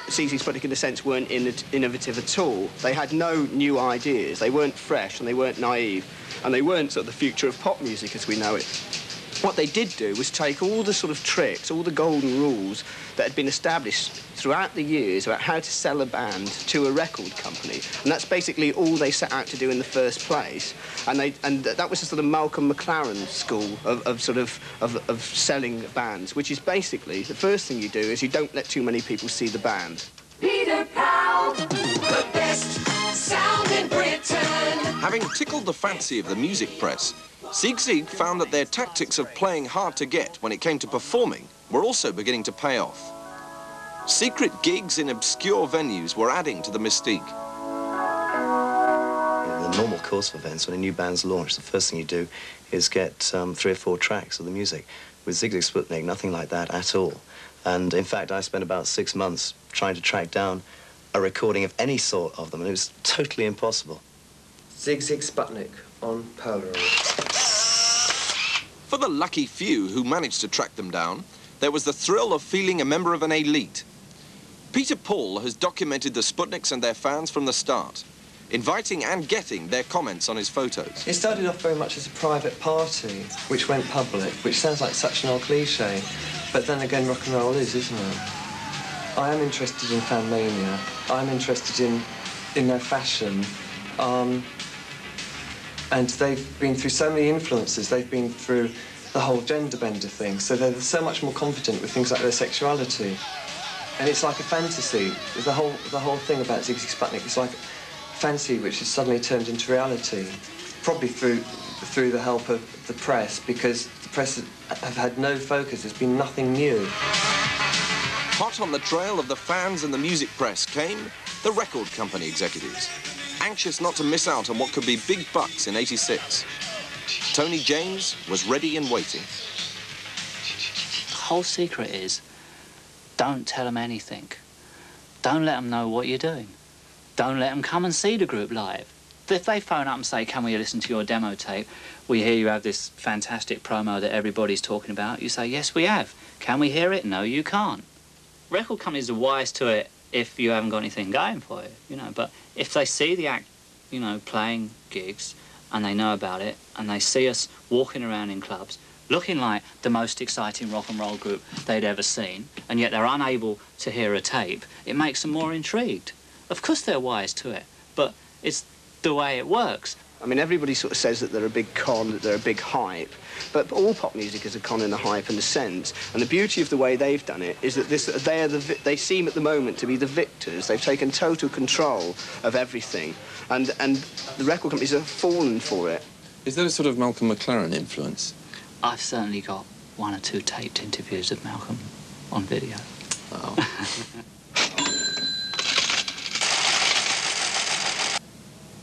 Sigue Sigue Sputnik, in a sense, weren't innovative at all. They had no new ideas. They weren't fresh and they weren't naive. And they weren't sort of the future of pop music as we know it. What they did do was take all the sort of tricks, all the golden rules that had been established throughout the years about how to sell a band to a record company. And that's basically all they set out to do in the first place. And that was the sort of Malcolm McLaren school of selling bands, which is basically the first thing you do is you don't let too many people see the band. Peter Powell, the best sound in Britain. Having tickled the fancy of the music press, Sigue Sigue found that their tactics of playing hard to get when it came to performing were also beginning to pay off. Secret gigs in obscure venues were adding to the mystique. The normal course of events, when a new band's launched, the first thing you do is get 3 or 4 tracks of the music. With Sigue Sigue Sputnik, nothing like that at all. And in fact, I spent about 6 months trying to track down a recording of any sort of them, and it was totally impossible. Sigue Sigue Sputnik on Polaroid. For the lucky few who managed to track them down, there was the thrill of feeling a member of an elite. Peter Paul has documented the Sputniks and their fans from the start, inviting and getting their comments on his photos. It started off very much as a private party, which went public, which sounds like such an old cliche, but then again, rock and roll is, isn't it? I am interested in fan mania. I'm interested in their fashion. And they've been through so many influences. They've been through the whole gender bender thing, so they're so much more confident with things like their sexuality. And it's like a fantasy. The whole thing about Sigue Sigue Sputnik is like fantasy which has suddenly turned into reality, probably through the help of the press, because the press have had no focus. There's been nothing new. Hot on the trail of the fans and the music press came the record company executives, anxious not to miss out on what could be big bucks in '86. Tony James was ready and waiting. The whole secret is, don't tell them anything. Don't let them know what you're doing. Don't let them come and see the group live. If they phone up and say, can we listen to your demo tape? We hear you have this fantastic promo that everybody's talking about. You say, yes, we have. Can we hear it? No, you can't. Record companies are wise to it if you haven't got anything going for you, you know, but if they see the act, you know, playing gigs and they know about it and they see us walking around in clubs looking like the most exciting rock and roll group they'd ever seen, and yet they're unable to hear a tape, it makes them more intrigued. Of course they're wise to it, but it's the way it works. I mean, everybody sort of says that they're a big con, that they're a big hype, but all pop music is a con and a hype in a sense. And the beauty of the way they've done it is that they seem at the moment to be the victors. They've taken total control of everything, and the record companies have fallen for it. Is there a sort of Malcolm McLaren influence? I've certainly got 1 or 2 taped interviews of Malcolm on video. Wow.